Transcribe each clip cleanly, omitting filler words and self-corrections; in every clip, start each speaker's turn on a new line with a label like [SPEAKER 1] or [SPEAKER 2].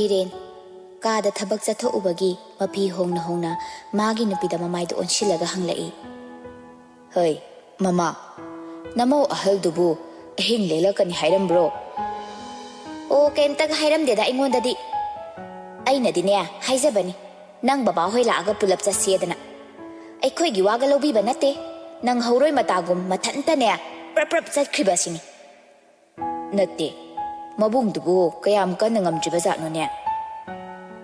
[SPEAKER 1] Biren Kada Tabak Sato Ubagi, Mapi Hong Hona, Magi Nupida Mamai on Shilaga Hanglai. Hey, Mama, Namo a hell dubu, a hing lela can hiram bro. O came tag hiram did I want the Aina dinea, Haizabani, Nang Baba Hoylaga pull up the Siedana. A quick Wagalobi Banate, Nang Horoi Matagum, Matantanea, Prep said Kribasini. Nati, Mabung dubu, Kayam Kanangam Jibazat Nonia.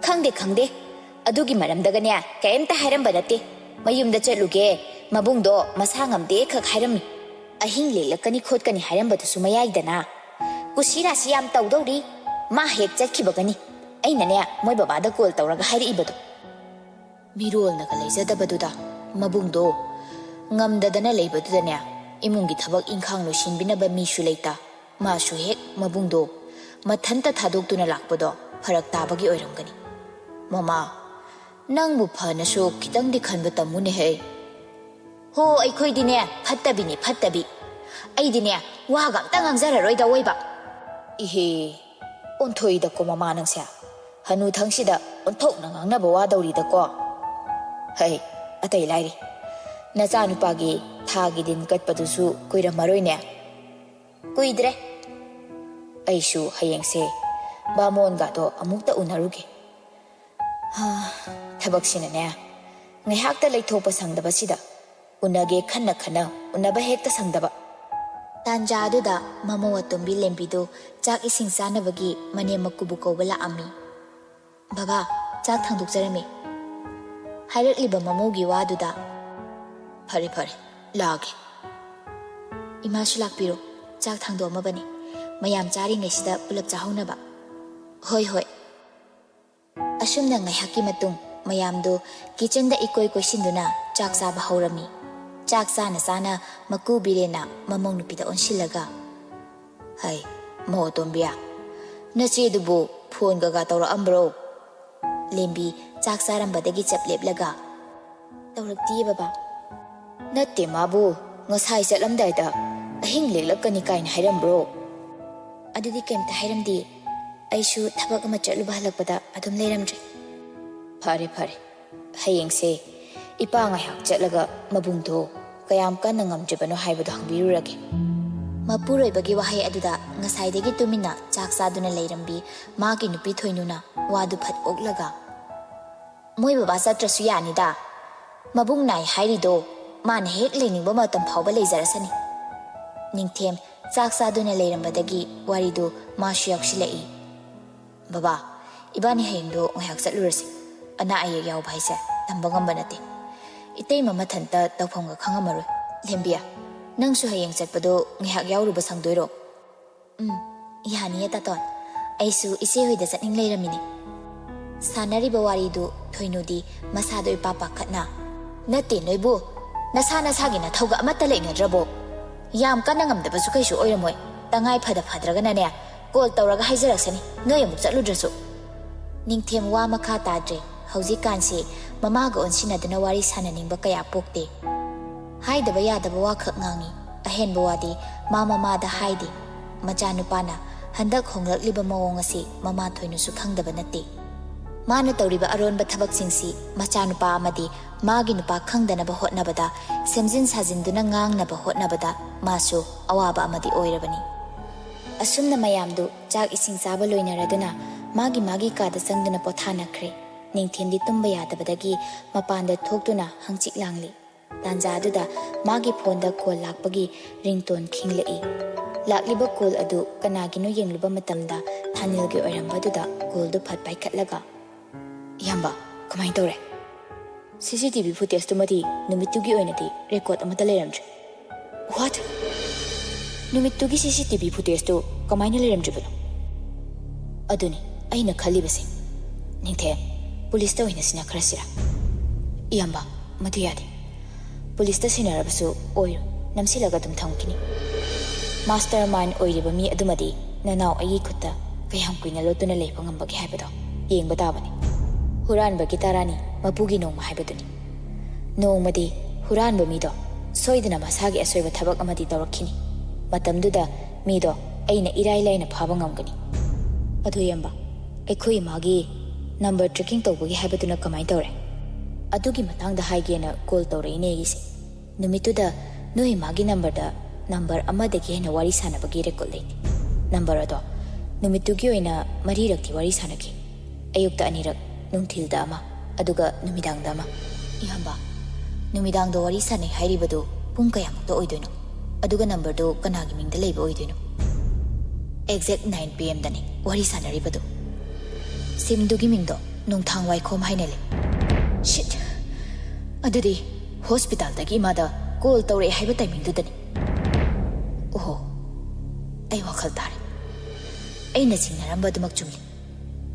[SPEAKER 1] Kangde, Adugi Madam Dagania, came to hiram Banate, Mayum the Cheluge, Mabundo, Masangam de Kak hiram. A hingle lakani khot kani hiram but Sumayai dana. Kusira Siam Taudori, Mahek Jakibagani. Ainania, my baba the cold Tauraga Hari Ibado. Mirol Nakalaza the Baduda, Mabundo, Ngam the Dana labor to the Nia, Imungi Tabak in Kang Lushin Binaba Mishu later, Mashu Hek, Mabundo, Matanta Taduk to Nalakbodo, Parak Tabagi Oirangani. Mama, Nang Bupanaso, Kitang de Kanbata Munihe. Ho, I could dinner, Patabi. I dinner, Wagam Tangang Zara right away back. Ihe, on toy the Comamanansia. Hanu Tangsida, on top Nangabawado the co. Hey, a tay lady. Nazanupagi, Tagidin Gatpadusu, Quida Marina. Quidre Aishu, Hayang say, Bamon Gato, Amukta Unaruki. Tabaxinania. Nihakta like Topa sang the Basida. Unage Kana, Unaba Hecta sang the Tanjaduda, Mamo Tumbi Lempido, Jack is in Sanavagi, Mania Makubuko Bala Ami. Baba, Jack Tanduk Jeremy. Hired Liba Mamogi Waduda. Pari, Log Imashulak Piro, Jack Tando Mabani, Mayam Jari Neshida, Pulap Jahonaba. Hoi. Asum Nang Hakimatung, Mayamdo, Kitchen the Ikoi Koshinduna, Jack Saba Horami. Jack Sana, Maku Birena, Mamong Nupida on Shilaga. Hai, Mo Tombia. Nasi dubu, Pun Gagatora Umbro. Limbi, Jack Saramba de Gitchap Leblaga. Taurak Tia Baba. Nati Mabu, Ngasai Salam Dida, a Hingley Lakani Hiram bro. Adidi came to Hiram D. I should Tabakamachalubalakpada, Adam Leramj. Pari, Haying say, Ipang I have Jetlaga, Mabundo, Kayam Kanangam Jabano Hibadang Biraki. Mapure Bagiwahay Aduda, Nasai de Gitumina, Jack Saduna Lerambi, Markin Pitoinuna, Wadupat Oglaga. Muibasa Trasuyanida, Mabung Nai Haido, Man hate leaning Bomatam Power Lazarasani. Ningtem, Jack Saduna Lerambadagi, Warido, Mashiak Shilei. Baba, Ibani Hendo, Haxat Lursi, Anaya Yao Paisa, and Bogambanati. Itay Mamatanta, Taponga Kangamaru, Limbia. Nang Suhayang said Pado, Nihak Yaruba Sangduro. Yani Taton. I su isi with the setting later mini. Sanari Bawarido, Toinudi, Masado Papa Katna. Nati Noibu, Nasana Sagina Toga Mataling a drabo. Yam Kanangam the Basukashu Oyamoy, Tangai Pada Padraganania, Gold Tauraga Hazarasani, Noyam Saludrasu. Ningtiam Wamaka Tadre, Hausi Kansi, Mamago and Sina the Nawari Sananing Bakaya Pokte. Hai the Baya the Bawaka Nangi, a hen Bawadi, Mama the Heidi, Majanupana, Handak Honglak Liba Mawangasi, Mama Toinusu Kang the Banati. Mana Toriba Arun Batabak Singsi, Machanupa Amadi, Maginupa Kang the Nabahot Nabada, Semzins Hazin Dunangang Nabahot Nabada, Masu, Awaba Amadi Oirabani. Asum the Mayamdu, Jack is in Sabaloina Raduna, Magi Ka the Sangduna Potana Cre, Ningtim di Tumbaya the Badagi, Mapanda Tokduna, Hangchik Langli. Tanjaduda, Magi Ponda Kol Lakbagi, Rington King Lei. Lakliba Kol Adu, Kanagino Yangluba Matamda, Tanilgi Orambaduda, Goldu Pat by Katlaga. Yamba, Comaitore. CCTV footage to Mati, Numitugi Oinati, record Amataleramj. What? Numitugi CCTV footage to Comainalam Jibble. Aduni, Aina Kalibasi. Ninte, Police to in a Sinakrasira. Yamba, Matiadi. Police the Sinarabasu, Oil, Namsilagatum Tonkini. Mastermind Oilibami Adumadi, NAO AYEKCHA, Kayam Quinalotuna Lepangambagi Habito, Ying Badabani. Huran Bagitarani, Mapugi no Mahabaduni. No Madi, Huran Bamido, Soidana Masagi Asova Tabak Amadi Dorakini. Matamduda, Mido, Aina Irai Lane of Habangangani. Aduyamba, ꯑꯩꯈꯣꯏ ꯏꯃꯥꯒꯤ number trekking ꯇꯧꯕꯒꯤ ꯍꯥꯏꯕꯗꯨꯅ ꯀꯃꯥꯏꯅ ꯇꯧꯔꯦ? ꯑꯗꯨꯒꯤ ꯃꯇꯥꯡꯗ ꯍꯥꯏꯒꯦꯅ call ꯇꯧꯔꯛꯏꯅꯦ ꯑꯩꯒꯤꯁꯦ. ꯅꯨꯃꯤꯠꯇꯨꯗ ꯅꯣꯏ ꯏꯃꯥꯒꯤ ꯅꯝꯕꯔꯗ ꯅꯝꯕꯔ ꯑꯃꯗꯒꯤ ꯍꯦꯟꯅ ꯋꯥꯔꯤ ꯁꯥꯟꯅꯕꯒꯤ ꯔꯦꯀꯣꯔꯗ ꯂꯩꯇꯦ. ꯅꯝꯕꯔ ꯑꯗꯣ ꯅꯨꯃꯤꯠꯇꯨꯒꯤ ꯑꯣꯏꯅ 4ꯔꯛꯇꯤ ꯋꯥꯔꯤ ꯁꯥꯟꯅꯈꯤ. ꯑꯌꯨꯛꯇ 2ꯔꯛ, ꯅꯨꯡꯊꯤꯜꯗ 1, ꯑꯗꯨꯒ ꯅꯨꯃꯤꯗꯥꯡꯗ 1. ꯏꯌꯥꯝꯕ, ꯅꯨꯃꯤꯗꯥꯡꯗ ꯋꯥꯔꯤ ꯁꯥꯟꯅꯩ ꯍꯥꯏꯔꯤꯕꯗꯨ ꯄꯨꯡ ꯀꯌꯥꯃꯨꯛꯇ ꯑꯣꯏꯗꯣꯏꯅꯣ? ꯑꯗꯨꯒ ꯅꯝꯕꯔꯗꯨ ꯀꯅꯥꯒꯤ ꯃꯤꯡꯗ ꯂꯩꯕ ꯑꯣꯏꯗꯣꯏꯅꯣ? Exact 9 PM ꯗꯅꯤ ꯋꯥꯔꯤ ꯁꯥꯟꯅꯔꯤꯕꯗꯨ. ꯁꯤꯝꯗꯨꯒꯤ ꯃꯤꯡꯗꯣ ꯅꯣꯡꯊꯥꯡ ꯋꯥꯏꯈꯣꯝ ꯍꯥꯏꯅ ꯂꯩ. ꯁꯤꯠ! ꯑꯗꯨꯗꯤ ꯍꯣꯁꯄꯤꯇꯥꯜꯗꯒꯤ ꯏꯃꯥꯗ ꯀꯣꯜ ꯇꯧꯔꯛꯑꯦ ꯍꯥꯏꯕ ꯇꯥꯏꯃꯤꯡꯗꯨꯗꯅꯤ. ꯑꯣꯍꯣ, ꯑꯩ ꯋꯥꯈꯜ ꯇꯥꯔꯦ. ꯑꯩꯅ ꯆꯤꯡꯅꯔꯝꯕꯗꯨꯃꯛ ꯆꯨꯝꯂꯤ.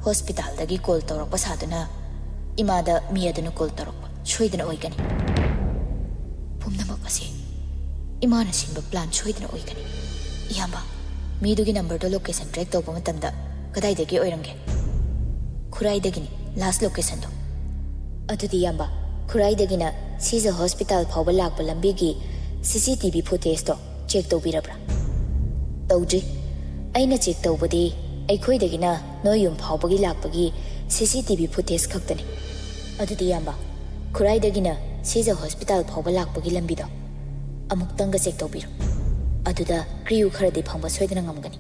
[SPEAKER 1] ꯍꯣꯁꯄꯤꯇꯥꯜꯗꯒꯤ ꯀꯣꯜ ꯇꯧꯔꯛꯄ ꯁꯥꯗꯨꯅ ꯏꯃꯥꯗ ꯃꯤ ꯑꯗꯨꯅ ꯀꯣꯜ ꯇꯧꯔꯛꯄ ꯁꯣꯏꯗꯅ ꯑꯣꯏꯒꯅꯤ. ꯄꯨꯝꯅꯃꯛ ꯑꯁꯤ ꯏꯃꯥꯅ ꯁꯤꯟꯕ ꯄ꯭ꯂꯥꯟ ꯁꯣꯏꯗꯅ ꯑꯣꯏꯒꯅꯤ. ꯏꯌꯥꯝꯕ, ꯃꯤꯗꯨꯒꯤ ꯅꯝꯕꯔꯗꯣ ꯂꯣꯀꯦꯁꯟ ꯇ꯭ꯔꯦꯛ ꯇꯧꯕ ꯃꯇꯝꯗ ꯀꯗꯥꯏꯗꯒꯤ ꯑꯣꯏꯔꯝꯒꯦ? ꯈꯨꯔꯥꯏꯗꯒꯤꯅꯤ ꯂꯥꯁ ꯂꯣꯀꯦꯁꯟꯗꯣ. ꯑꯗꯨꯗꯤ ꯏꯌꯥꯝꯕ, ꯈꯨꯔꯥꯏꯗꯒꯤꯅ ꯁꯤꯖ ꯍꯣꯁꯄꯤꯇꯥꯜ ꯐꯥꯎꯕ ꯂꯥꯛꯄ ꯂꯝꯕꯤꯒꯤ CCTV ꯐꯨꯇꯦꯖꯇꯣ ꯆꯦꯛ ꯇꯧꯕꯤꯔꯕ꯭ꯔꯥ? ꯇꯧꯗ꯭ꯔꯤ. ꯑꯩꯅ ꯆꯦꯛ ꯇꯧꯕꯗꯤ ꯑꯩꯈꯣꯏꯗꯒꯤꯅ ꯅꯣꯏ ꯌꯨꯝ ꯐꯥꯎꯕꯒꯤ ꯂꯥꯛꯄꯒꯤ CCTV ꯐꯨꯇꯦꯖ ꯈꯛꯇꯅꯤ. ꯑꯗꯨꯗꯤ ꯏꯌꯥꯝꯕ, ꯈꯨꯔꯥꯏꯗꯒꯤꯅ ꯁꯤꯖ ꯍꯣꯁꯄꯤꯇꯥꯜ ꯐꯥꯎꯕ ꯂꯥꯛꯄꯒꯤ ꯂꯝꯕꯤꯗꯣ ꯑꯃꯨꯛꯇꯪꯒ ꯆꯦꯛ ꯇꯧꯕꯤꯔꯣ. ꯑꯗꯨꯗ ꯀ꯭ꯔꯤꯌꯨ ꯈꯔꯗꯤ ꯐꯪꯕ ꯁꯣꯏꯗꯅ ꯉꯝꯒꯅꯤ.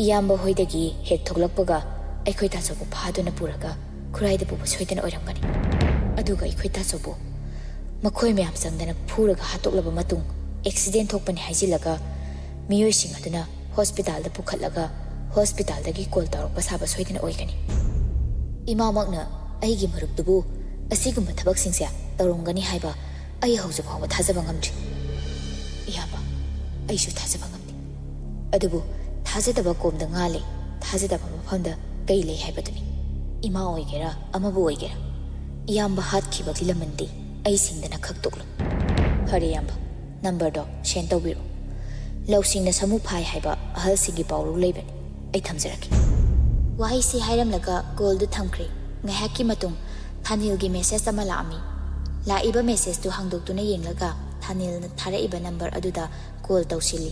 [SPEAKER 1] ꯏꯌꯥꯝꯕ ꯍꯣꯏꯗꯒꯤ ꯍꯦꯛ ꯊꯣꯛꯂꯛꯄꯒ ꯑꯩꯈꯣꯏ ꯇꯥꯆꯧꯕꯨ ꯐꯥꯗꯨꯅ ꯄꯨꯔꯒ ꯈꯨꯔꯥꯏꯗ ꯄꯨꯕ ꯁꯣꯏꯗꯅ ꯑꯣꯏꯔꯝꯒꯅꯤ. ꯑꯗꯨꯒ ꯑꯩꯈꯣꯏ ꯇꯥꯆꯧꯕꯨ ꯃꯈꯣꯏ ꯃꯌꯥꯝ ꯆꯪꯗꯅ ꯐꯨꯔꯒ ꯍꯥꯠꯇꯣꯛꯂꯕ ꯃꯇꯨꯡ ꯑꯦꯛꯁꯤꯗꯦꯟ ꯊꯣꯛꯄꯅꯤ ꯍꯥꯏꯖꯤꯜꯂꯒ ꯃꯤꯑꯣꯏꯁꯤꯡ ꯑꯗꯨꯅ ꯍꯣꯁꯄꯤꯇꯥꯜꯗ ꯄꯨꯈꯠꯂꯒ ꯍꯣꯁꯄꯤꯇꯥꯜꯗꯒꯤ ꯀꯣꯜ ꯇꯧꯔꯛꯄ ꯁꯥꯕ ꯁꯣꯏꯗꯅ ꯑꯣꯏꯒꯅꯤ. ꯏꯃꯥꯃꯛꯅ ꯑꯩꯒꯤ ꯃꯔꯨꯞꯇꯨꯕꯨ ꯑꯁꯤꯒꯨꯝꯕ ꯊꯕꯛꯁꯤꯡꯁꯦ ꯇꯧꯔꯝꯒꯅꯤ ꯍꯥꯏꯕ ꯑꯩ ꯍꯧꯖꯤꯛ ꯐꯥꯎꯕ ꯊꯥꯖꯕ ꯉꯝꯗ꯭ꯔꯤ. ꯏꯌꯥꯝꯕ, ꯑꯩꯁꯨ ꯊꯥꯖꯕ ꯉꯝꯗꯦ. ꯑꯗꯨꯕꯨ ꯊꯥꯖꯗꯕ ꯀꯣꯝꯗ ꯉꯥ ꯂꯩ, ꯊꯥꯖꯗꯕ ꯃꯐꯝꯗ ꯀꯩ ꯂꯩ ꯍꯥꯏꯕꯗꯨꯅꯤ. ꯏꯃꯥ ꯑꯣꯏꯒꯦꯔꯥ ꯑꯃꯕꯨ ꯑꯣꯏꯒꯦꯔꯥ, ꯏꯌꯥꯝꯕ ꯍꯥꯠꯈꯤꯕꯒꯤ ꯂꯃꯟꯗꯤ ꯑꯩ ꯁꯤꯡꯗꯅ ꯈꯛꯇꯣꯛꯂꯨ. ꯐꯔꯦ ꯏꯌꯥꯝꯕ, ꯅꯝꯕꯔꯗꯣ ꯁꯦꯟ ꯇꯧꯕꯤꯔꯛꯑꯣ. ꯂꯧꯁꯤꯡꯅ ꯁꯃꯨ ꯐꯥꯏ ꯍꯥꯏꯕ ꯑꯍꯜꯁꯤꯡꯒꯤ ꯄꯥꯎꯔꯧ ꯂꯩꯕꯅꯤ. ꯑꯩ ꯊꯝꯖꯔꯒꯦ. ꯋꯥꯍꯩꯁꯤ ꯍꯥꯏꯔꯝꯂꯒ ꯀꯣꯜꯗꯨ ꯊꯝꯈ꯭ꯔꯦ. ꯉꯥꯏꯍꯥꯛꯀꯤ ꯃꯇꯨꯡ ꯊꯥꯅꯤꯜꯒꯤ ꯃꯦꯁꯦꯖ ꯑꯃ ꯂꯥꯛꯑꯝꯃꯤ. ꯂꯥꯛꯏꯕ ꯃꯦꯁꯦꯖꯇꯨ ꯍꯥꯡꯗꯣꯛꯇꯨꯅ ꯌꯦꯡꯂꯒ ꯊꯥꯅꯤꯜꯅ ꯊꯥꯔꯛꯏꯕ ꯅꯝꯕꯔ ꯑꯗꯨꯗ ꯀꯣꯜ ꯇꯧꯁꯤꯜꯂꯤ.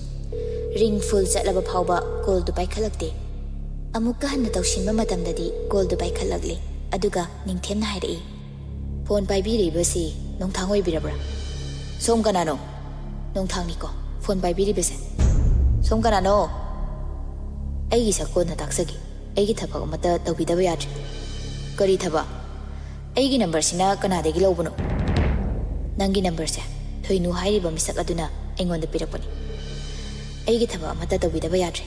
[SPEAKER 1] ꯔꯤꯡ ꯐꯨꯜ ꯆꯠꯂꯕ ꯐꯥꯎꯕ ꯀꯣꯜꯗꯨ ꯄꯥꯏꯈꯠꯂꯛꯇꯦ. ꯑꯃꯨꯛꯀ ꯍꯟꯅ ꯇꯧꯁꯤꯟꯕ ꯃꯇꯝꯗꯗꯤ ꯀꯣꯜꯗꯨ ꯄꯥꯏꯈꯠꯂꯛꯂꯤ. ꯑꯗꯨꯒ ꯅꯤꯡꯊꯦꯝꯅ ꯍꯥꯏꯔꯛꯏ, ꯐꯣꯟ ꯄꯥꯏꯕꯤꯔꯤꯕꯁꯤ ꯅꯣꯡꯊꯥꯡ ꯑꯣꯏꯕꯤꯔꯕ꯭ꯔꯥ? ꯁꯣꯝ ꯀꯅꯥꯅꯣ? ꯅꯣꯡꯊꯥꯡꯅꯤꯀꯣ ꯐꯣꯟ ꯄꯥꯏꯕꯤꯔꯤꯕꯁꯦ. ꯁꯣꯝ ꯀꯅꯥꯅꯣ? ꯑꯩꯒꯤ ꯁꯛꯀꯣꯟꯅ ꯇꯥꯛꯆꯒꯦ. ꯑꯩꯒꯤ ꯊꯕꯛ ꯑꯃꯠꯇ ꯇꯧꯕꯤꯗꯕ ꯌꯥꯗ꯭ꯔꯦ. ꯀꯔꯤ ꯊꯕꯛ? ꯑꯩꯒꯤ ꯅꯝꯕꯔꯁꯤꯅ ꯀꯅꯥꯗꯒꯤ ꯂꯧꯕꯅꯣ? ꯅꯪꯒꯤ ꯅꯝꯕꯔꯁꯦ ꯊꯣꯏꯅꯨ ꯍꯥꯏꯔꯤꯕ ꯃꯤꯁꯛ ꯑꯗꯨꯅ ꯑꯩꯉꯣꯟꯗ ꯄꯤꯔꯛꯄꯅꯤ. ꯑꯩꯒꯤ ꯊꯕꯛ ꯑꯃꯠꯇ ꯇꯧꯕꯤꯗꯕ ꯌꯥꯗ꯭ꯔꯦ.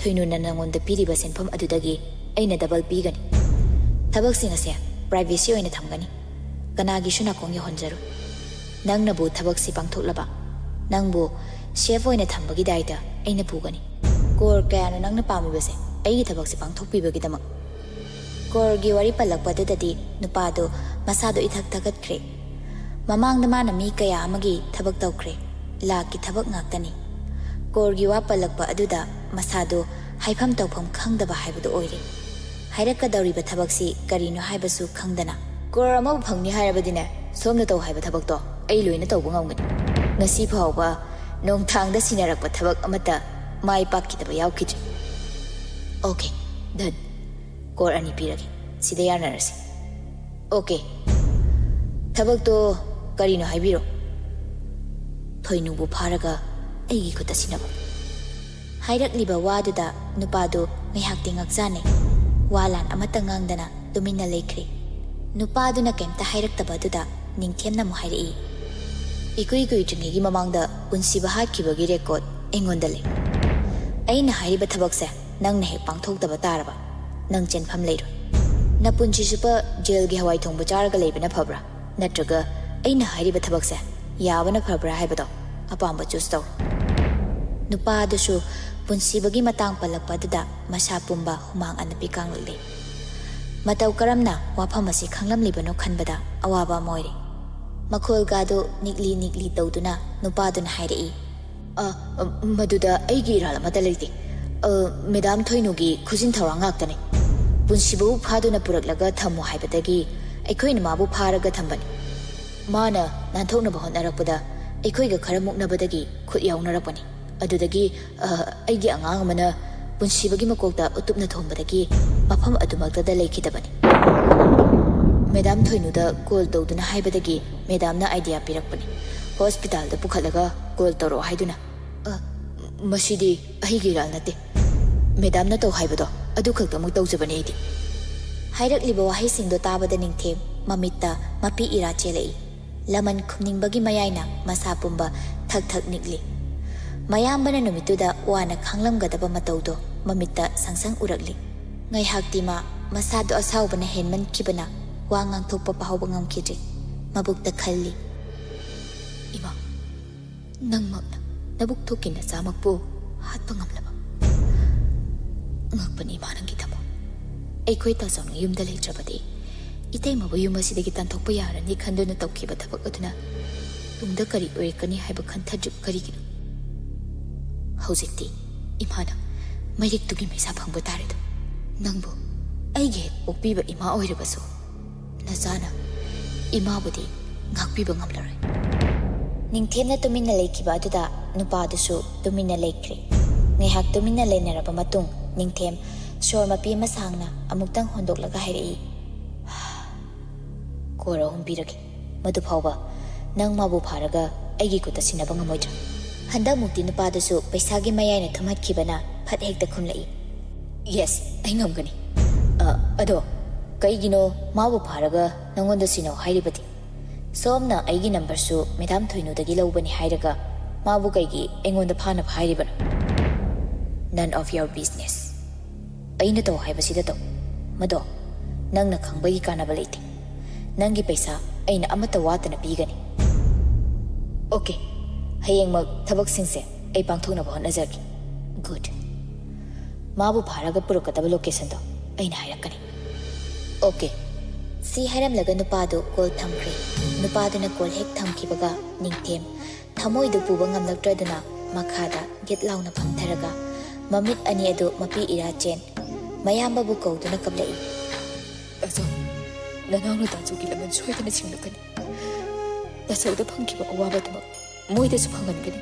[SPEAKER 1] ꯊꯣꯏꯅꯨꯅ ꯅꯪꯉꯣꯟꯗ ꯄꯤꯔꯤꯕ ꯁꯦꯟꯐꯝ ꯑꯗꯨꯗꯒꯤ ꯑꯩꯅ ꯗꯕꯜ ꯄꯤꯒꯅꯤ. ꯊꯕꯛꯁꯤꯡ ꯑꯁꯦ ꯄ꯭ꯔꯥꯏꯚꯦꯁꯤ ꯑꯣꯏꯅ ꯊꯝꯒꯅꯤ. ꯀꯅꯥꯒꯤꯁꯨ ꯅꯥꯀꯣꯡ ꯌꯧꯍꯟꯖꯔꯣꯏ. ꯅꯪꯅꯕꯨ ꯊꯕꯛꯁꯤ ꯄꯥꯡꯊꯣꯛꯂꯕ ꯅꯪꯕु ꯁꯦꯐ ꯑꯣꯏꯅ ꯊꯝꯕꯒꯤ ꯗꯥꯏꯇ ꯑꯩꯅ ꯄꯨꯒꯅꯤ. ꯀꯣꯔ ꯀꯌꯥꯅ ꯅꯪꯅ ꯄꯥꯝꯃꯤꯕꯁꯦ ꯑꯩꯒꯤ ꯊꯕꯛꯁꯤ ꯄꯥꯡꯊꯣꯛꯄꯤꯕꯒꯤꯗꯃꯛ? ꯀꯣꯔꯒꯤ ꯋꯥꯔꯤ ꯄꯜꯂꯛꯄꯗꯨꯗꯗꯤ ꯅꯨꯄꯥꯗꯨ ꯃꯁꯥꯗꯨ ꯏꯊꯛ ꯊꯛꯀꯠꯈ꯭ꯔꯦ. ꯃꯃꯥꯡꯗ ꯃꯥꯅ ꯃꯤ ꯀꯌꯥ ꯑꯃꯒꯤ ꯊꯕꯛ ꯇꯧꯈ꯭ꯔꯦ. ꯂꯥꯛꯀꯤ ꯊꯕꯛ ꯉꯥꯛꯇꯅꯤ. ꯀꯣꯔꯒꯤ ꯋꯥ ꯄꯜꯂꯛꯄ ꯑꯗꯨꯗ ꯃꯁꯥꯗꯨ ꯍꯥꯏꯐꯝ ꯇꯧꯐꯝ ꯈꯪꯗꯕ ꯍꯥꯏꯕꯗꯨ ꯑꯣꯏꯔꯦ. ꯍꯥꯏꯔꯛꯀꯗꯧꯔꯤꯕ ꯊꯕꯛꯁꯤ ꯀꯔꯤꯅꯣ ꯍꯥꯏꯕꯁꯨ ꯈꯪꯗꯅ, ꯀꯣꯔ ꯑꯃꯕꯨ ꯐꯪꯅꯤ ꯍꯥꯏꯔꯕꯗꯤꯅꯦ, ꯁꯣꯝꯅ ꯇꯧ ꯍꯥꯏꯕ ꯊꯕꯛꯇꯣ ꯑꯩ ꯂꯣꯏꯅ ꯇꯧꯕ ꯉꯝꯒꯅꯤ. ꯉꯁꯤ ꯐꯥꯎꯕ ꯅꯣꯡꯊꯥꯡꯗ ꯁꯤꯟꯅꯔꯛꯄ ꯊꯕꯛ ꯑꯃꯠꯇ ꯃꯥꯏ ꯄꯥꯛꯈꯤꯗꯕ ꯌꯥꯎꯈꯤꯗ꯭ꯔꯤ. ꯑꯣꯀꯦ, ꯗꯟ. ꯀꯣꯔ 2 ꯄꯤꯔꯒꯦ. ꯁꯤꯗ ꯌꯥꯅꯔꯁꯤ. ꯑꯣꯀꯦ. ꯊꯕꯛꯇꯣ ꯀꯔꯤꯅꯣ ꯍꯥꯏꯕꯤꯔꯣ. ꯊꯣꯏꯅꯨꯕꯨ ꯐꯥꯔꯒ ꯑꯩꯒꯤ ꯈꯨꯠꯇ ꯁꯤꯟꯅꯕ. ꯍꯥꯏꯔꯛꯂꯤꯕ ꯋꯥꯗꯨꯗ ꯅꯨꯄꯥꯗꯨ ꯉꯥꯏꯍꯥꯛꯇꯤ ꯉꯛꯆꯥꯅꯩ. ꯋꯥ ꯂꯥꯟ ꯑꯃꯠꯇ ꯉꯥꯡꯗꯅ ꯇꯨꯃꯤꯟꯅ ꯂꯩꯈ꯭ꯔꯦ. ꯅꯨꯄꯥꯗꯨꯅ ꯀꯩꯝꯇ ꯍꯥꯏꯔꯛꯇꯕꯗꯨꯗ ꯅꯤꯡꯊꯦꯝꯅ ꯑꯃꯨꯛ ꯍꯥꯏꯔꯛꯏ, ꯏꯀꯨꯏ ꯀꯨꯏꯗ꯭ꯔꯤꯉꯩꯒꯤ ꯃꯃꯥꯡꯗ ꯄꯨꯟꯁꯤꯕ ꯍꯥꯠꯈꯤꯕꯒꯤ ꯔꯦꯀꯣꯔꯗ ꯑꯩꯉꯣꯟꯗ ꯂꯩ. ꯑꯩꯅ ꯍꯥꯏꯔꯤꯕ ꯊꯕꯛꯁꯦ ꯅꯪꯅ ꯍꯦꯛ ꯄꯥꯡꯊꯣꯛꯇꯕ ꯇꯥꯔꯕ ꯅꯪ ꯆꯦꯟꯐꯝ ꯂꯩꯔꯣꯏ. ꯅꯄꯨꯟꯁꯤ ꯆꯨꯞꯄ ꯖꯦꯜꯒꯤ ꯍꯋꯥꯏ ꯊꯣꯡꯕ ꯆꯥꯔꯒ ꯂꯩꯕꯅ ꯐꯕ꯭ꯔꯥ, ꯅꯠꯇ꯭ꯔꯒ ꯑꯩꯅ ꯍꯥꯏꯔꯤꯕ ꯊꯕꯛꯁꯦ ꯌꯥꯕꯅ ꯐꯕ꯭ꯔꯥ ꯍꯥꯏꯕꯗꯣ ꯑꯄꯥꯝꯕ ꯆꯨꯁ ꯇꯧ. ꯅꯨꯄꯥꯗꯨꯁꯨ ꯄꯨꯟꯁꯤꯕꯒꯤ ꯃꯇꯥꯡ ꯄꯜꯂꯛꯄꯗꯨꯗ ꯃꯁꯥ ꯄꯨꯝꯕ ꯍꯨꯃꯥꯡ ꯑꯅꯞꯄꯤ ꯀꯥꯡꯂꯛꯂꯦ. ꯃꯇꯧ ꯀꯔꯝꯅ ꯋꯥꯐꯝ ꯑꯁꯤ ꯈꯪꯂꯝꯂꯤꯕꯅꯣ ꯈꯟꯕꯗ ꯑꯋꯥꯕ ꯑꯃ ꯑꯣꯏꯔꯦ. ꯃꯈꯣꯜꯒꯥꯗꯨ ꯅꯤꯛꯂꯤ ꯅꯤꯛꯂꯤ ꯇꯧꯗꯨꯅ ꯅꯨꯄꯥꯗꯨꯅ ꯍꯥꯏꯔꯛꯏ, ꯃꯗꯨꯗ ꯑꯩꯒꯤ ꯏꯔꯥꯜ ꯑꯃꯠꯇ ꯂꯩꯇꯦ. ꯃꯦꯗꯥꯝ ꯊꯣꯏꯅꯨꯒꯤ ꯈꯨꯖꯤꯟ ꯊꯧꯔꯥꯡ ꯉꯥꯛꯇꯅꯤ. ꯄꯨꯟꯁꯤꯕꯕꯨ ꯐꯥꯗꯨꯅ ꯄꯨꯔꯛꯂꯒ ꯊꯝꯃꯨ ꯍꯥꯏꯕꯗꯒꯤ ꯑꯩꯈꯣꯏꯅ ꯃꯥꯕꯨ ꯐꯥꯔꯒ ꯊꯝꯕꯅꯤ. ꯃꯥꯅ ꯅꯥꯟꯊꯣꯛꯅꯕ ꯍꯣꯠꯅꯔꯛꯄꯗ ꯑꯩꯈꯣꯏꯒ ꯈꯔ ꯃꯨꯛꯅꯕꯗꯒꯤ ꯈꯨꯠ ꯌꯥꯎꯅꯔꯛꯄꯅꯤ. ꯑꯗꯨꯗꯒꯤ ꯑꯩꯒꯤ ꯑꯉꯥꯡ ꯑꯃꯅ ꯄꯨꯟꯁꯤꯕꯒꯤ ꯃꯀꯣꯛꯇ ꯎꯇꯨꯞꯅ ꯊꯣꯝꯕꯗꯒꯤ mafam adumaktada leikidabani. Madam Thoinuda call tawduna haibadagi madam na idea pirakpani. Hospital da pukhalaga call tawro haiduna. Masidi ahigi ral nate. Madam na taw haibado adu khakta mu tawjabani idi. Hairakliba wahai singdo tabada ningthem mamitta mapi ira chelei. Laman khumningbagi mayayna masa pumba thak thak nikli. Mayambana numituda wana khanglamgadaba matawdo mamitta sangsang urakli. Ngai haktima masado asawbana henman kibana wangang thokpa pahawba ngamkidri. Mabukta khalli. Ima, nang magna nabuk thokin na samakpo hatpa ngamlaba. Ngakpan ima nang kitamo. Aikoi tasawng yumda leitrabadi. Itay mabu yum asidagi tanthokpa yarani khanduna tawkiba thabak aduna tungda kari oirkani haiba khanthadrib karigino. Hauzikti imana Meiriktugi Meisa phangba taredo. Nangbu aige okpiba ima oirabasu nazana imabudi ngakpiba ngamlaroi. Ningthemna tumina leikiba aduda nupadasu tumina leikre. Ngaihak tumina leinaraba matung ningthem shor mapi ama sangna amuktang hondoklaga hairei. Kora humpiragi madu phawba nang mabu pharaga aigi kuta sinaba ngamoidra. Handa mukti nupadasu paisagi mayayna thumatkibana phat hekta khumlai. Yes, ai ngamgani. Ado kaigino mabu pharaga nangonda sino hairibati. Somna aigi number su Madam Thoinudagi laubani hairaga mabu kaigi engonda phana hairibana. None of your business. Aina to haibasida to. Mado nangna khangbagi kanaba leite. Nangi paisa aina amata watana pigani. Okay. Hayeng mag thabak singse ai pangthokna ba honajagi. Good. Mabu pharaga purukataba location to aina hairakani. Okay. Si hairam laga nupadu call thamkre. Nupadu na call hek thamkibaga ningthem thamoi du puba ngamlakdraduna makhada get launa phamtharaga mamit ani adu mapi ira chen mayamba bu kauduna kablai. Aso nanawna tajuki laman soidana singlakani. Tasawda phangkiba awaba tuma moida su phangangani.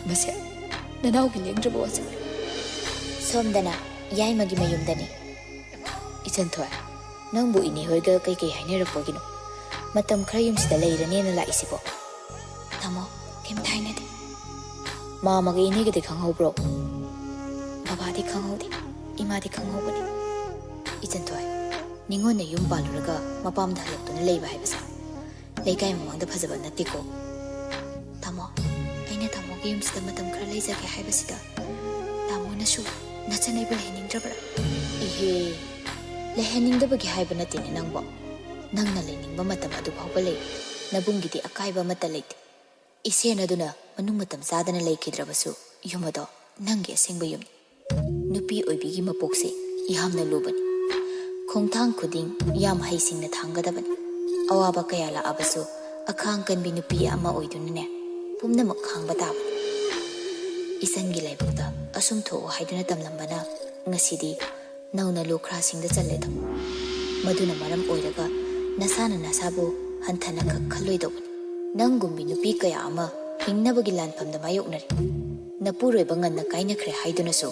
[SPEAKER 1] Mase nanawgi lengdraba wasa. Somdana yaimagi mayumdani. Ichanthwa nangbu ini hoiga kai hainarapogino. Matam khara yumsida leirane na laisibo. Tamo kem thainade. Mamaga inigade khanghobro. Babadi khanghodi. Imadi khanghobani. Ichanthwa ningone yum baluraga mapamda halaktuna leiba haibasa. Leikai mamangda phajaba natiko. Tamo aina tamogi yumsida matam khara leijage haibasida. Tamo nasu nachanaiba lehiningdrabra. Ihe leheningdabagi haiba natine nangbo. Nangna leningba matam adu phawba lei. Nabungidi akaiba mata leite. Isena duna manung matam sadana leikidrabasu yumado nangi asengba yum. Nupi oibigi mapokse ihamna lubani. Khongthang khuding yam haisingna thangadabani. Awaba kaya la abasu akhang kanbi nupi ama oidunane pumnamak khangba tabani. Isangi laibukta asum tho haiduna tamlambana ngasidi nauna lokra singda challedam. Maduna maram oiraga nasana nasabu hanthana khaloidobani. Nangumbi nupi kaya ama hingnabagi lanpamda mayoknari. Napuroiba nganna kainakhre haidunasu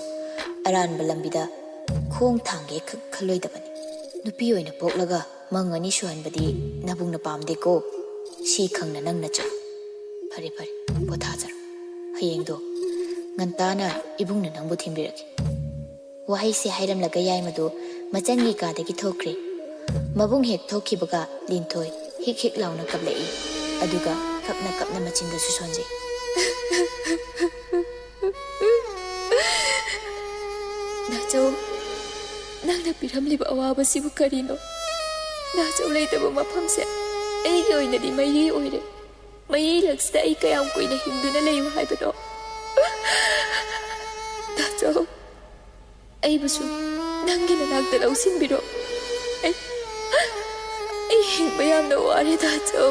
[SPEAKER 1] aranba lambida khong thangge khaloidabani. Nupi oina poklaga mangani suhanbadi nabungna pamdeko si khangna nangna cha. Phare phare pothajar. Hayengdo ngantana ibungna nangbu thimbiraki. Wahai se hairam laga yai madu machangi kadagi thokre. Mabung hek thokibaga linthoi hik hik launa kablai. Aduga kapna kapna machinga susonje. Nachau nangna piramliba awaba sibu karino. Nachau leitaba mafamse aigi oinadi mairi oire. Mairi laksida ai kayam koina hinduna leiwa haibado. Nachau ai basu nangi nanakta lausinbiro. Ai hingba yamna ware Nachau.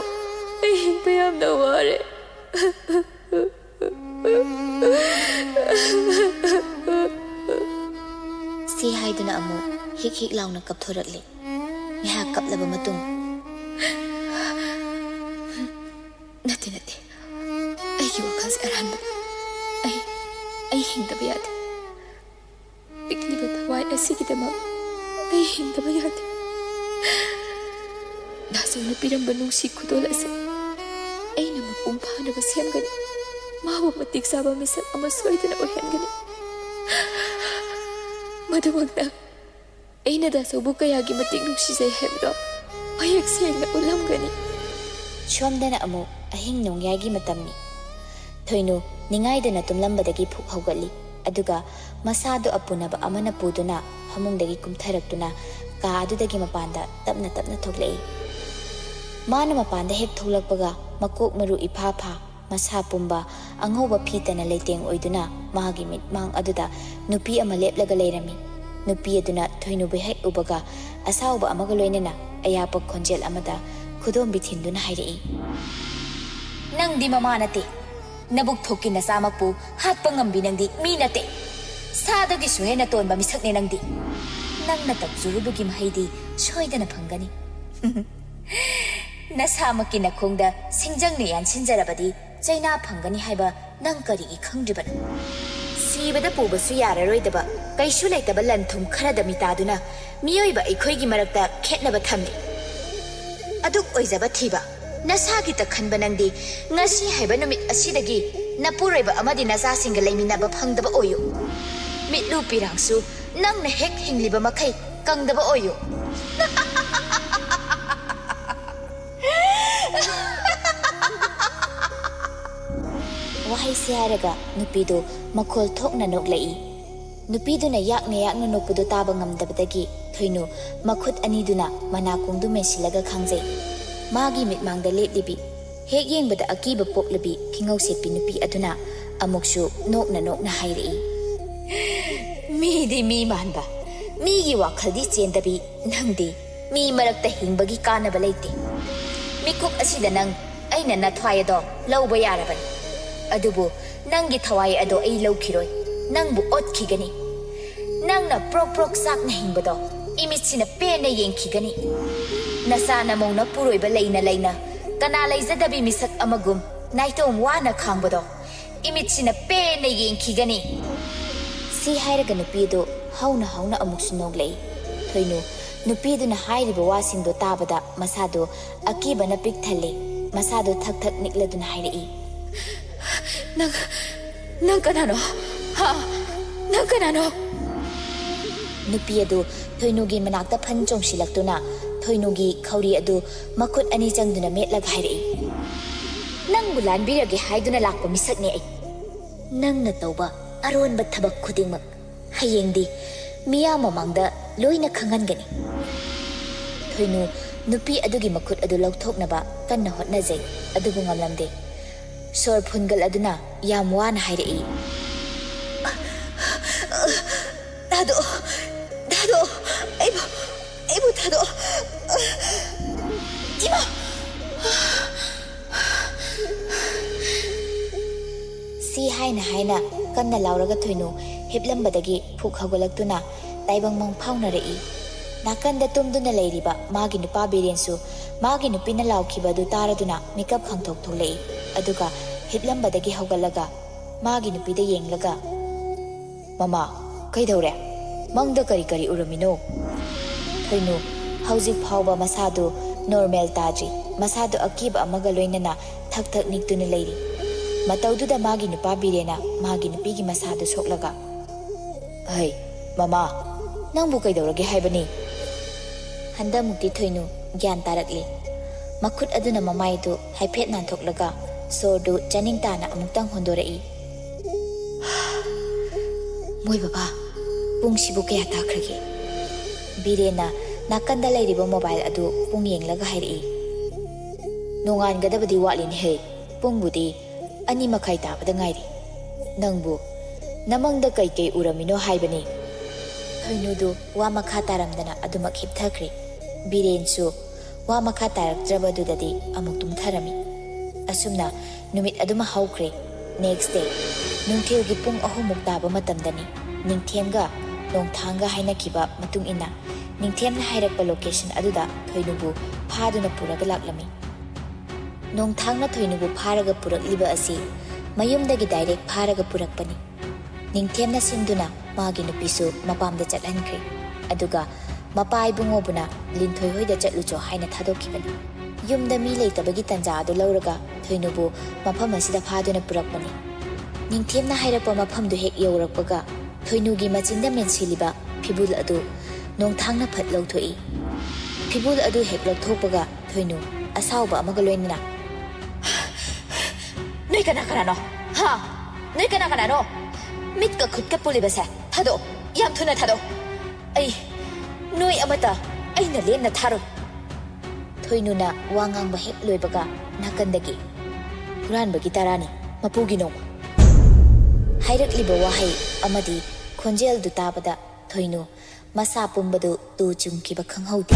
[SPEAKER 1] Ai hingba yamna ware. Si haiduna amu hik hik launa kapthorakle. Ngahak kaplaba matung. Nate. Aigi wakalse aranba. Ai hingdaba yade. Pikliba thawai asigidama
[SPEAKER 2] ꯑꯩ ꯍꯤꯡꯗꯕ ꯌꯥꯗꯦ ꯗꯥꯁꯧꯅ ꯄꯤꯔꯝꯕ ꯅꯨꯡꯁꯤ ꯈꯨꯗꯣꯜ ꯑꯁꯤ ꯑꯩꯅ ꯃꯄꯨꯡ ꯐꯥꯅꯕ ꯁꯦꯝꯒꯅꯤ ꯃꯥꯕꯨ ꯃꯇꯤꯛ ꯆꯥꯕ ꯃꯤꯁꯛ ꯑꯃ ꯁꯣꯏꯗꯅ ꯑꯣꯏꯍꯟꯒꯅꯤ ꯃꯗꯨꯃꯛꯇ ꯑꯩꯅ ꯗꯥꯁꯧꯕꯨ ꯀꯌꯥꯒꯤ ꯃꯇꯤꯛ ꯅꯨꯡꯁꯤꯖꯩ ꯍꯥꯏꯕꯗꯣ ꯃꯌꯦꯛ ꯁꯦꯡꯅ ꯎꯠꯂꯝꯒꯅꯤ
[SPEAKER 1] ꯁꯣꯝꯗꯅ ꯑꯃꯨꯛ ꯑꯍꯤꯡ ꯅꯣꯡꯌꯥꯏꯒꯤ ꯃꯇꯝꯅꯤ ꯊꯣꯏꯅꯨ ꯅꯤꯡꯉꯥꯏꯗꯅ ꯇꯨꯝꯂꯝꯕꯗꯒꯤ ꯐꯨꯛ ꯍꯧꯒꯠꯂꯤ ꯑꯗꯨꯒ ꯃꯁꯥꯗꯨ ꯑꯄꯨꯅꯕ ꯑꯃꯅ ꯄꯨꯗꯨꯅ ꯐꯃꯨꯡꯗꯒꯤ ꯀꯨꯝꯊꯔꯛꯇꯨꯅ ꯀꯥ ꯑꯗꯨꯗꯒꯤ ꯃꯄꯥꯟꯗ ꯇꯞꯅ ꯇꯞꯅ ꯊꯣꯛꯂꯛꯏ ꯃꯥꯅ ꯃꯄꯥꯟꯗ ꯍꯦꯛ ꯊꯣꯛꯂꯛꯄꯒ ꯃꯀꯣꯛ ꯃꯔꯨ ꯏꯐꯥ ꯐꯥ ꯃꯁꯥ ꯄꯨꯝꯕ ꯑꯉꯧꯕ ꯐꯤꯇꯅ ꯂꯩꯇꯦꯡ ꯑꯣꯏꯗꯨꯅ ꯃꯥꯒꯤ ꯃꯤꯠꯃꯥꯡ ꯑꯗꯨꯗ ꯅꯨꯄꯤ ꯑꯃ ꯂꯦꯞꯂꯒ ꯂꯩꯔꯝꯃꯤ ꯅꯨꯄꯤ ꯑꯗꯨꯅ ꯊꯣꯏꯅꯨꯕꯨ ꯍꯦꯛ ꯎꯕꯒ ꯑꯁꯥꯎꯕ ꯑꯃꯒ ꯂꯣꯏꯅꯅ ꯑꯌꯥꯛꯄ ꯈꯣꯟꯖꯦꯜ ꯑꯃꯗ ꯈꯨꯗꯣꯝꯕꯤ ꯊꯤꯟꯗꯨꯅ ꯍꯥꯏꯔꯛꯏ ꯅꯪꯗꯤ ꯃꯃꯥ ꯅꯠꯇꯦ ꯅꯕꯨꯛ ꯊꯣꯛꯀꯤ ꯅꯆꯥꯃꯛꯄꯨ ꯍꯥꯠꯄ ꯉꯝꯕꯤ ꯅꯪꯗꯤ ꯃꯤ ꯅꯠꯇꯦ ꯁꯥꯗꯒꯤꯁꯨ ꯍꯦꯟꯅ ꯇꯣꯟꯕ ꯃꯤꯁꯛꯅꯦ ꯅꯪꯗꯤ ꯅꯪꯅ ꯇꯧꯖꯔꯨꯕꯒꯤ ꯃꯍꯩꯗꯤ ꯁꯣꯏꯗꯅ ꯐꯪꯒꯅꯤ ꯅꯁꯥꯃꯛꯀꯤ ꯅꯈꯣꯡꯗ ꯁꯤꯡꯖꯪꯅ ꯌꯥꯟꯁꯤꯟꯖꯔꯕꯗꯤ ꯆꯩꯅꯥ ꯐꯪꯒꯅꯤ ꯍꯥꯏꯕ ꯅꯪ ꯀꯔꯤꯒꯤ ꯈꯪꯗ꯭ꯔꯤꯕꯅꯣ ꯁꯤꯕꯗ ꯄꯨꯕꯁꯨ ꯌꯥꯔꯔꯣꯏꯗꯕ ꯀꯩꯁꯨ ꯂꯩꯇꯕ ꯂꯟ ꯊꯨꯝ ꯈꯔꯗ ꯃꯤꯇꯥꯗꯨꯅ ꯃꯤꯑꯣꯏꯕ ꯑꯩꯈꯣꯏꯒꯤ ꯃꯔꯛꯇ ꯈꯦꯠꯅꯕ ꯊꯝꯂꯤ ꯑꯗꯨꯛ ꯑꯣꯏꯖꯕ ꯊꯤꯕ ꯅꯁꯥꯒꯤꯇ ꯈꯟꯕ ꯅꯪꯗꯤ ꯉꯁꯤ ꯍꯥꯏꯕ ꯅꯨꯃꯤꯠ ꯑꯁꯤꯗꯒꯤ ꯅꯄꯨꯔꯣꯏꯕ ꯑꯃꯗꯤ ꯅꯆꯥꯁꯤꯡꯒ ꯂꯩꯃꯤꯟꯅꯕ ꯐꯪꯗꯕ ꯑꯣꯏꯌꯨ ꯃꯤꯠꯂꯨ ꯄꯤꯔꯥꯡꯁꯨ ꯅꯪꯅ ꯍꯦꯛ ꯍꯤꯡꯂꯤꯕ ꯃꯈꯩ ꯀꯪꯗꯕ ꯑꯣꯏꯌꯨ ꯋꯥꯍꯩꯁꯦ ꯍꯥꯏꯔꯒ ꯅꯨꯄꯤꯗꯨ ꯃꯈꯣꯜ ꯊꯣꯛꯅ ꯅꯣꯛꯂꯛꯏ ꯅꯨꯄꯤꯗꯨꯅ ꯌꯥꯛꯅ ꯌꯥꯛꯅ ꯅꯣꯛꯄꯗꯨ ꯇꯥꯕ ꯉꯝꯗꯕꯗꯒꯤ ꯊꯣꯏꯅꯨ ꯃꯈꯨꯠ ꯑꯅꯤꯗꯨꯅ ꯃꯅꯥꯀꯣꯡꯗꯨ ꯃꯦꯟꯁꯤꯜꯂꯒ ꯈꯥꯡꯖꯩ ꯃꯥꯒꯤ ꯃꯤꯠꯃꯥꯡꯗ ꯂꯦꯞꯂꯤꯕꯤ ꯍꯦꯛ ꯌꯦꯡꯕꯗ ꯑꯀꯤꯕ ꯄꯣꯛꯂꯕꯤ ꯐꯤꯉꯧ ꯁꯦꯠꯄꯤ ꯅꯨꯄꯤ ꯑꯗꯨꯅ ꯑꯃꯨꯛꯁꯨ ꯅꯣꯛꯅ ꯅꯣꯛꯅ ꯍꯥꯏꯔꯛꯏ ꯃꯤꯗꯤ ꯃꯤ ꯃꯥꯟꯕ ꯃꯤꯒꯤ ꯋꯥꯈꯜꯗꯤ ꯆꯦꯟꯗꯕꯤ ꯅꯪꯗꯤ ꯃꯤ ꯃꯔꯛꯇ ꯍꯤꯡꯕꯒꯤ ꯀꯥꯟꯅꯕ ꯂꯩꯇꯦ ꯃꯤꯀꯨꯞ ꯑꯁꯤꯗ ꯅꯪ ꯑꯩꯅ ꯅꯊ꯭ꯋꯥꯏ ꯑꯗꯣ ꯂꯧꯕ ꯌꯥꯔꯕꯅꯤ ꯑꯗꯨꯕꯨ ꯅꯪꯒꯤ ꯊꯋꯥꯏ ꯑꯗꯣ ꯑꯩ ꯂꯧꯈꯤꯔꯣꯏ ꯅꯪꯕꯨ ꯑꯣꯠꯈꯤꯒꯅꯤ ꯅꯪꯅ ꯄ꯭ꯔꯣꯛ ꯄ꯭ꯔꯣꯛ ꯆꯥꯛꯅ ꯍꯤꯡꯕꯗꯣ ꯏꯃꯤꯠꯁꯤꯅ ꯄꯦꯟꯅ ꯌꯦꯡꯈꯤꯒꯅꯤ ꯅꯁꯥ ꯅꯃꯧꯅ ꯄꯨꯔꯣꯏꯕ ꯂꯩꯅ ꯂꯩꯅ ꯀꯅꯥ ꯂꯩꯖꯗꯕꯤ ꯃꯤꯁꯛ ꯑꯃꯒꯨꯝ ꯅꯥꯏꯇꯣꯝ ꯋꯥꯅ ꯈꯥꯡꯕꯗꯣ ꯏꯃꯤꯠꯁꯤꯅ ꯄꯦꯟꯅ ꯌꯦꯡꯈꯤꯒꯅꯤ ꯁꯤ ꯍꯥꯏꯔꯒ ꯅꯨꯄꯤꯗꯨ ꯍꯧꯅ ꯍꯧꯅ ꯑꯃꯨꯛꯁꯨ ꯅꯣꯛꯂꯛꯏ ꯊꯣꯏꯅꯨ ꯅꯨꯄꯤꯗꯨꯅ ꯍꯥꯏꯔꯤꯕ ꯋꯥꯁꯤꯡꯗꯣ ꯇꯥꯕꯗ ꯃꯁꯥꯗꯣ ꯑꯀꯤꯕꯅ ꯄꯤꯛ ꯊꯜꯂꯦ ꯃꯁꯥꯗꯣ ꯊꯛ ꯊꯛ ꯅꯤꯛꯂꯗꯨꯅ ꯍꯥꯏꯔꯛꯏ ꯅꯪ ꯀꯅꯥꯅꯣ ꯍꯥ ꯅꯪ ꯀꯅꯥꯅꯣ ꯅꯨꯄꯤ ꯑꯗꯨ ꯊꯣꯏꯅꯨꯒꯤ ꯃꯅꯥꯛꯇ ꯐꯟ ꯆꯣꯡꯁꯤꯜꯂꯛꯇꯨꯅ ꯊꯣꯏꯅꯨꯒꯤ ꯈꯧꯔꯤ ꯑꯗꯨ ꯃꯈꯨꯠ ꯑꯅꯤ ꯆꯪꯗꯨꯅ ꯃꯦꯠꯂꯒ ꯍꯥꯏꯔꯛꯏ ꯅꯪꯕꯨ ꯂꯥꯟꯕꯤꯔꯒꯦ ꯍꯥꯏꯗꯨꯅ ꯂꯥꯛꯄ ꯃꯤꯁꯛꯅꯦ ꯑꯩ ꯅꯪꯅ ꯇꯧꯕ ꯑꯔꯣꯟꯕ ꯊꯕꯛ ꯈꯨꯗꯤꯡꯃꯛ ꯍꯌꯦꯡꯗꯤ ꯃꯤꯌꯥꯝ ꯃꯃꯥꯡꯗ ꯂꯣꯏꯅ ꯈꯪꯍꯟꯒꯅꯤ ꯊꯣꯏꯅꯨ ꯅꯨꯄꯤ ꯑꯗꯨꯒꯤ ꯃꯈꯨꯠ ꯑꯗꯨ ꯂꯧꯊꯣꯛꯅꯕ ꯀꯟꯅ ꯍꯣꯠꯅꯖꯩ ꯑꯗꯨꯕꯨ ꯉꯝꯂꯝꯗꯦ ꯁꯣꯔ ꯐꯨꯟꯒꯠꯂꯗꯨꯅ ꯌꯥꯝ ꯋꯥꯅ ꯍꯥꯏꯔꯛꯏ ꯊꯥꯗꯣꯛꯑꯣ ꯑꯩꯕꯨ ꯊꯥꯗꯣꯛꯑꯣ 이모! ꯁꯤ ꯍꯥꯏꯅ ꯀꯟꯅ ꯂꯥꯎꯔꯒ ꯊꯣꯏꯅꯨ ꯍꯤꯞꯂꯝꯕꯗꯒꯤ ꯐꯨꯛ ꯍꯧꯒꯠꯂꯛꯇꯨꯅ ꯇꯥꯏꯕꯪꯃꯪ ꯐꯥꯎꯅꯔꯛꯏ ꯅꯥꯀꯟꯗ ꯇꯨꯝꯗꯨꯅ ꯂꯩꯔꯤꯕ ꯃꯥꯒꯤ ꯅꯨꯄꯥ ꯕꯤꯔꯦꯟꯁꯨ ꯃꯥꯒꯤ ꯅꯨꯄꯤꯅ ꯂꯥꯎꯈꯤꯕ ꯑꯗꯨ ꯇꯥꯔꯗꯨꯅ ꯃꯤꯀꯞ ꯈꯪꯊꯣꯛ ꯊꯣꯛꯂꯛꯏ ꯑꯗꯨꯒ ꯍꯤꯞꯂꯝꯕꯗꯒꯤ ꯍꯧꯒꯠꯂꯒ ꯃꯥꯒꯤ ꯅꯨꯄꯤꯗ ꯌꯦꯡꯂꯒ ꯃꯃꯥ ꯀꯩꯗꯧꯔꯦ ꯃꯪꯗ ꯀꯔꯤ ꯎꯔꯝꯃꯤꯅꯣ ꯊꯣꯏꯅꯨ ꯍꯧꯖꯤꯛ ꯐꯥꯎꯕ ꯃꯁꯥꯗꯨ ꯅꯣꯔꯃꯦꯜ ꯇꯥꯗ꯭ꯔꯤ ꯃꯁꯥꯗꯨ ꯑꯀꯤꯕ ꯑꯃꯒ ꯂꯣꯏꯅꯅ ꯊꯛ ꯊꯛ ꯅꯤꯛꯇꯨꯅ ꯂꯩꯔꯤ ꯃꯇꯧꯗꯨꯗ ꯃꯥꯒꯤ ꯅꯨꯄꯥ ꯕꯤꯔꯦꯅ ꯃꯥꯒꯤ ꯅꯨꯄꯤꯒꯤ ꯃꯁꯥꯗꯨ ꯁꯣꯛꯂꯒ ꯍꯩ ꯃꯃꯥ ꯅꯪꯕꯨ ꯀꯩꯗꯧꯔꯒꯦ ꯍꯥꯏꯕꯅꯤ ꯍꯟꯗꯛꯃꯨꯛꯇꯤ ꯊꯣꯏꯅꯨ ꯒ꯭ꯌꯥꯟ ꯇꯥꯔꯛꯂꯤ ꯃꯈꯨꯠ ꯑꯗꯨꯅ ꯃꯃꯥꯏꯗꯨ ꯍꯥꯏꯐꯦꯠ ꯅꯥꯟꯊꯣꯛꯂꯒ ꯁꯣꯔꯗꯨ ꯆꯥꯅꯤꯡ ꯇꯥꯅ ꯑꯃꯨꯛꯇꯪ ꯍꯣꯟꯗꯣꯔꯛꯏ ꯃꯣꯏ ꯕꯕꯥ ꯄꯨꯡꯁꯤꯕꯨ ꯀꯌꯥ ꯇꯥꯈ꯭ꯔꯒꯦ ꯕꯤꯔꯦꯟꯅ ꯅꯥꯀꯟꯗ ꯂꯩꯔꯤꯕ ꯃꯣꯕꯥꯏꯜ ꯑꯗꯨ ꯄꯨꯡ ꯌꯦꯡꯂꯒ ꯍꯥꯏꯔꯛꯏ ꯅꯣꯡꯉꯥꯟꯒꯗꯕꯗꯤ ꯋꯥꯠꯂꯤꯅꯦꯍꯦ ꯄꯨꯡꯕꯨꯗꯤ 2:30 ꯇꯥꯕꯗ ꯉꯥꯏꯔꯤ ꯅꯪꯕꯨ ꯅꯃꯪꯗ ꯀꯩ ꯎꯔꯝꯃꯤꯅꯣ ꯍꯥꯏꯕꯅꯤ ꯊꯣꯏꯅꯨꯗꯨ ꯋꯥ ꯃꯈꯥ ꯇꯥꯔꯝꯗꯅ ꯑꯗꯨꯃꯛ ꯍꯤꯞꯊꯈ꯭ꯔꯦ ꯕꯤꯔꯦꯟꯁꯨ ꯋꯥ ꯃꯈꯥ ꯇꯥꯔꯛꯇ꯭ꯔꯕꯗꯨꯗꯗꯤ ꯑꯃꯨꯛ ꯇꯨꯝꯊꯔꯝꯃꯤ ꯑꯁꯨꯝꯅ ꯅꯨꯃꯤꯠ ꯑꯗꯨꯃ ꯍꯧꯈ꯭ꯔꯦ ꯅꯦꯛꯁ ꯗꯦ ꯅꯨꯡꯊꯤꯜꯒꯤ ꯄꯨꯡ 3 ꯇꯥꯕ ꯃꯇꯝꯗꯅꯤ ꯅꯤꯡꯊꯦꯝꯒ ꯅꯣꯡꯊꯥꯡꯒ ꯍꯥꯏꯅꯈꯤꯕ ꯃꯇꯨꯡ ꯏꯟꯅ ꯅꯤꯡꯊꯦꯝꯅ ꯍꯥꯏꯔꯛꯄ ꯂꯣꯀꯦꯁꯟ ꯑꯗꯨꯗ ꯊꯣꯏꯅꯨꯕꯨ ꯐꯥꯗꯨꯅ ꯄꯨꯔꯒ ꯂꯥꯛꯂꯝꯃꯤ ꯅꯣꯡꯊꯥꯡꯅ ꯊꯣꯏꯅꯨꯕꯨ ꯐꯥꯔꯒ ꯄꯨꯔꯛꯂꯤꯕ ꯑꯁꯤ ꯃꯌꯨꯝꯗꯒꯤ ꯗꯥꯏꯔꯦꯛ ꯐꯥꯔꯒ ꯄꯨꯔꯛꯄꯅꯤ ꯅꯤꯡꯊꯦꯝꯅ ꯁꯤꯟꯗꯨꯅ ꯃꯥꯒꯤ ꯅꯨꯄꯤꯁꯨ ꯃꯄꯥꯝꯗ ꯆꯠꯍꯟꯈ꯭ꯔꯦ ꯑꯗꯨꯒ ꯃꯄꯥ ꯏꯕꯨꯡꯉꯣꯕꯨꯅ ꯂꯤꯟꯊꯣꯏ ꯍꯣꯏꯗ ꯆꯠꯂꯨꯆꯣ ꯍꯥꯏꯅ ꯊꯥꯗꯣꯛꯈꯤꯕꯅꯤ꯫ ꯌꯨꯝꯗ ꯃꯤ ꯂꯩꯇꯕꯒꯤ ꯇꯟꯖꯥ ꯑꯗꯨ ꯂꯧꯔꯒ ꯊꯣꯏꯅꯨꯕꯨ ꯃꯐꯝ ꯑꯁꯤꯗ ꯐꯥꯗꯨꯅ ꯄꯨꯔꯛꯄꯅꯤ꯫ ꯅꯤꯡꯊꯦꯝꯅ ꯍꯥꯏꯔꯛꯄ ꯃꯐꯝꯗꯨ ꯍꯦꯛ ꯌꯧꯔꯛꯄꯒ ꯊꯣꯏꯅꯨꯒꯤ ꯃꯆꯤꯟꯗ ꯃꯦꯟꯁꯤꯜꯂꯤꯕ ꯐꯤꯕꯨꯜ ꯑꯗꯨ ꯅꯣꯡꯊꯥꯡꯅ ꯐꯠ ꯂꯧꯊꯣꯛꯏ꯫ ꯐꯤꯕꯨꯜ ꯑꯗꯨ ꯍꯦꯛ ꯂꯧꯊꯣꯛꯄꯒ ꯊꯣꯏꯅꯨ ꯑꯁꯥꯎꯕ ꯑꯃꯒ ꯂꯣꯏꯅꯅ "ꯅꯣꯏ ꯀꯅꯥ ꯀꯅꯥꯅꯣ? ꯍꯥ? ꯅꯣꯏ ꯀꯅꯥ ꯀꯅꯥꯅꯣ? ꯃꯤꯠꯀ ꯈꯨꯠꯀ ꯄꯨꯜꯂꯤꯕꯁꯦ ꯊꯥꯗꯣꯛ, ꯌꯥꯝ ꯊꯨꯅ ꯊꯥꯗꯣꯛ꯫ ꯑꯩ ꯅꯣꯏ ꯑꯃꯇ ꯑꯩꯅ ꯂꯦꯝꯅ ꯊꯥꯔꯣꯏ." ꯊꯣꯏꯅꯨꯅ ꯋꯥ ꯉꯥꯡꯕ ꯍꯦꯛ ꯂꯣꯏꯕꯒ ꯅꯥꯀꯟꯗꯒꯤ "ꯍꯨꯔꯥꯟꯕꯒꯤ ꯇꯔꯥꯅꯤ, ꯃꯄꯨꯒꯤ ꯅꯣꯡꯃ" ꯍꯥꯏꯔꯛꯂꯤꯕ ꯋꯥꯍꯩ ꯑꯃꯗꯤ ꯈꯣꯟꯖꯦꯜꯗꯨ ꯇꯥꯕꯗ ꯊꯣꯏꯅꯨ ꯃꯁꯥ ꯄꯨꯝꯕꯗꯨ ꯇꯨ ꯆꯨꯡꯈꯤꯕ ꯈꯪꯍꯧꯗꯦ꯫